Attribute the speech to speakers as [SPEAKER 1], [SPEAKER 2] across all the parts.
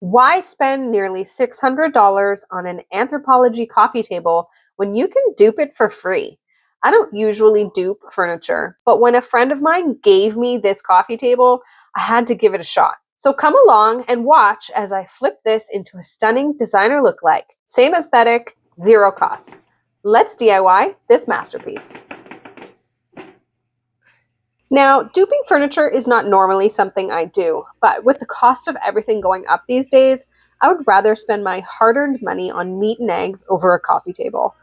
[SPEAKER 1] Why spend nearly $600 on an Anthropologie coffee table when you can dupe it for free? I don't usually dupe furniture, but when a friend of mine gave me this coffee table, I had to give it a shot. So come along and watch as I flip this into a stunning designer look-alike. Same aesthetic, zero cost. Let's DIY this masterpiece. Now, duping furniture is not normally something I do, but with the cost of everything going up these days, I would rather spend my hard-earned money on meat and eggs over a coffee table.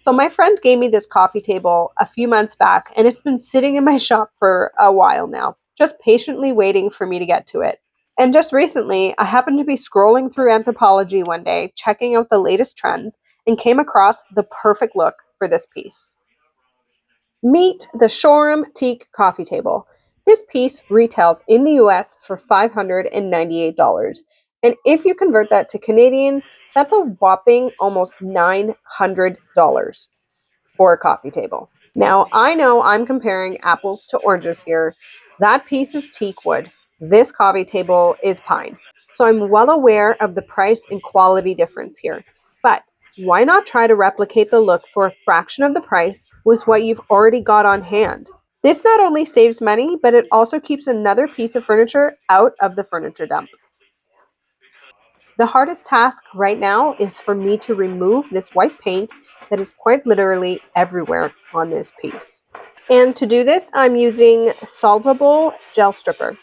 [SPEAKER 1] So my friend gave me this coffee table a few months back, and it's been sitting in my shop for a while now, just patiently waiting for me to get to it. And just recently, I happened to be scrolling through Anthropologie one day, checking out the latest trends, and came across the perfect look for this piece. Meet the Showroom Teak Coffee Table. This piece retails in the US for $598. And if you convert that to Canadian, that's a whopping almost $900 for a coffee table. Now, I know I'm comparing apples to oranges here. That piece is teak wood. This coffee table is pine. So I'm well aware of the price and quality difference here. But why not try to replicate the look for a fraction of the price with what you've already got on hand? This not only saves money, but it also keeps another piece of furniture out of the furniture dump. The hardest task right now is for me to remove this white paint that is quite literally everywhere on this piece. And to do this, I'm using solvable gel stripper.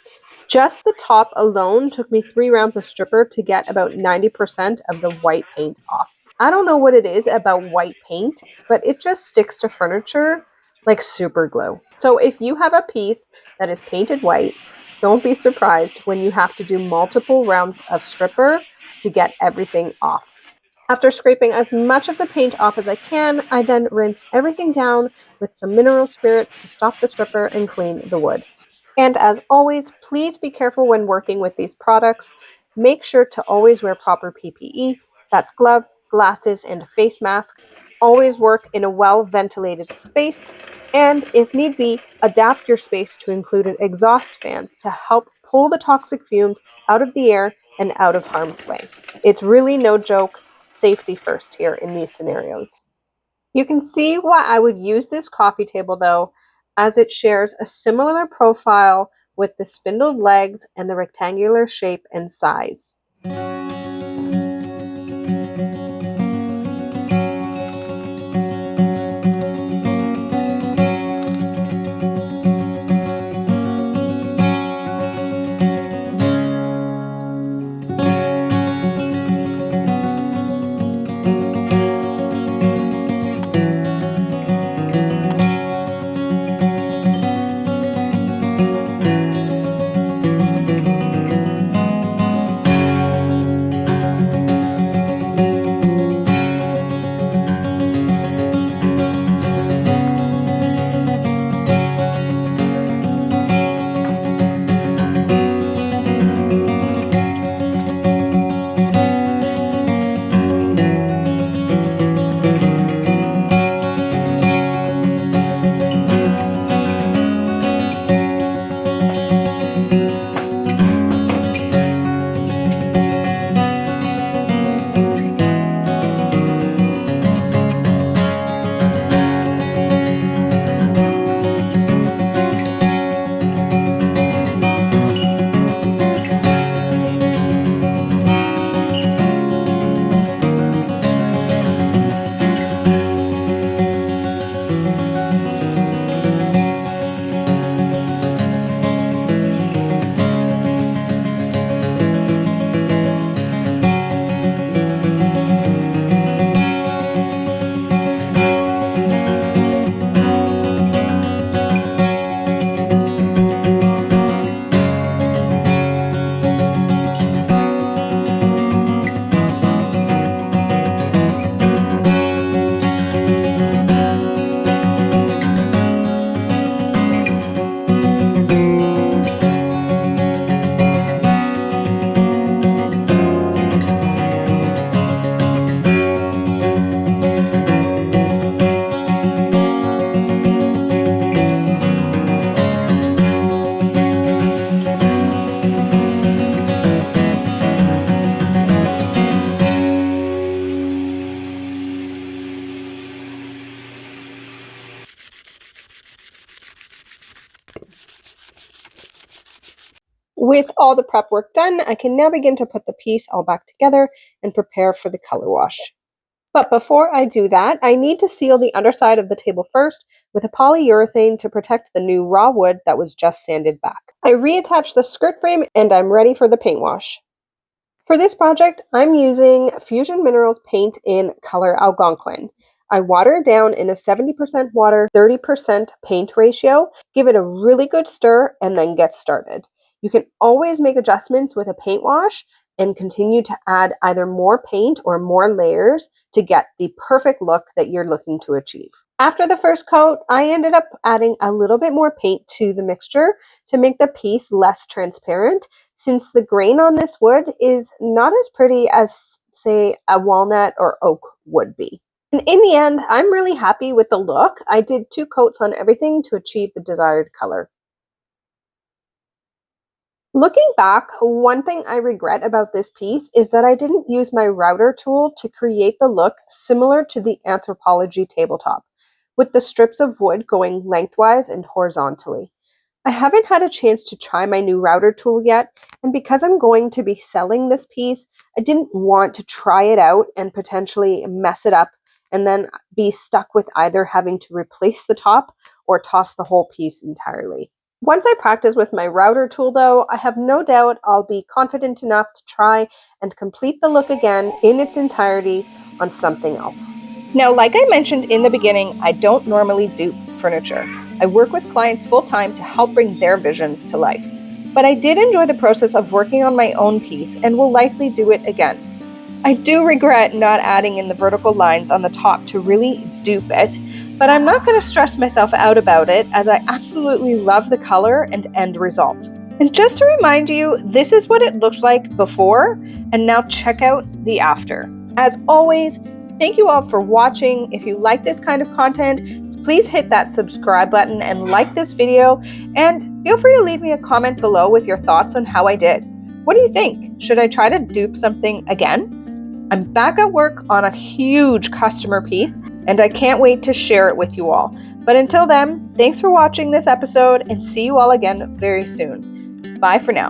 [SPEAKER 1] Just the top alone took me 3 rounds of stripper to get about 90% of the white paint off. I don't know what it is about white paint, but it just sticks to furniture like super glue. So if you have a piece that is painted white, don't be surprised when you have to do multiple rounds of stripper to get everything off. After scraping as much of the paint off as I can, I then rinse everything down with some mineral spirits to stop the stripper and clean the wood. And as always, please be careful when working with these products. Make sure to always wear proper PPE. That's gloves, glasses, and a face mask. Always work in a well-ventilated space. And if need be, adapt your space to include exhaust fans to help pull the toxic fumes out of the air and out of harm's way. It's really no joke. Safety first here in these scenarios. You can see why I would use this coffee table though, as it shares a similar profile with the spindled legs and the rectangular shape and size. With all the prep work done, I can now begin to put the piece all back together and prepare for the color wash. But before I do that, I need to seal the underside of the table first with a polyurethane to protect the new raw wood that was just sanded back. I reattach the skirt frame and I'm ready for the paint wash. For this project, I'm using Fusion Minerals paint in color Algonquin. I water it down in a 70% water, 30% paint ratio, give it a really good stir, and then get started. You can always make adjustments with a paint wash and continue to add either more paint or more layers to get the perfect look that you're looking to achieve. After the first coat, I ended up adding a little bit more paint to the mixture to make the piece less transparent, since the grain on this wood is not as pretty as, say, a walnut or oak would be. And in the end, I'm really happy with the look. I did 2 coats on everything to achieve the desired color. Looking back, one thing I regret about this piece is that I didn't use my router tool to create the look similar to the Anthropologie tabletop, with the strips of wood going lengthwise and horizontally. I haven't had a chance to try my new router tool yet, and because I'm going to be selling this piece, I didn't want to try it out and potentially mess it up and then be stuck with either having to replace the top or toss the whole piece entirely. Once I practice with my router tool though, I have no doubt I'll be confident enough to try and complete the look again in its entirety on something else. Now, like I mentioned in the beginning, I don't normally dupe furniture. I work with clients full-time to help bring their visions to life. But I did enjoy the process of working on my own piece and will likely do it again. I do regret not adding in the vertical lines on the top to really dupe it, but I'm not going to stress myself out about it as I absolutely love the color and end result. And just to remind you, this is what it looked like before, and now check out the after. As always, thank you all for watching. If you like this kind of content, please hit that subscribe button and like this video, and feel free to leave me a comment below with your thoughts on how I did. What do you think? Should I try to dupe something again? I'm back at work on a huge customer piece, and I can't wait to share it with you all. But until then, thanks for watching this episode, and see you all again very soon. Bye for now.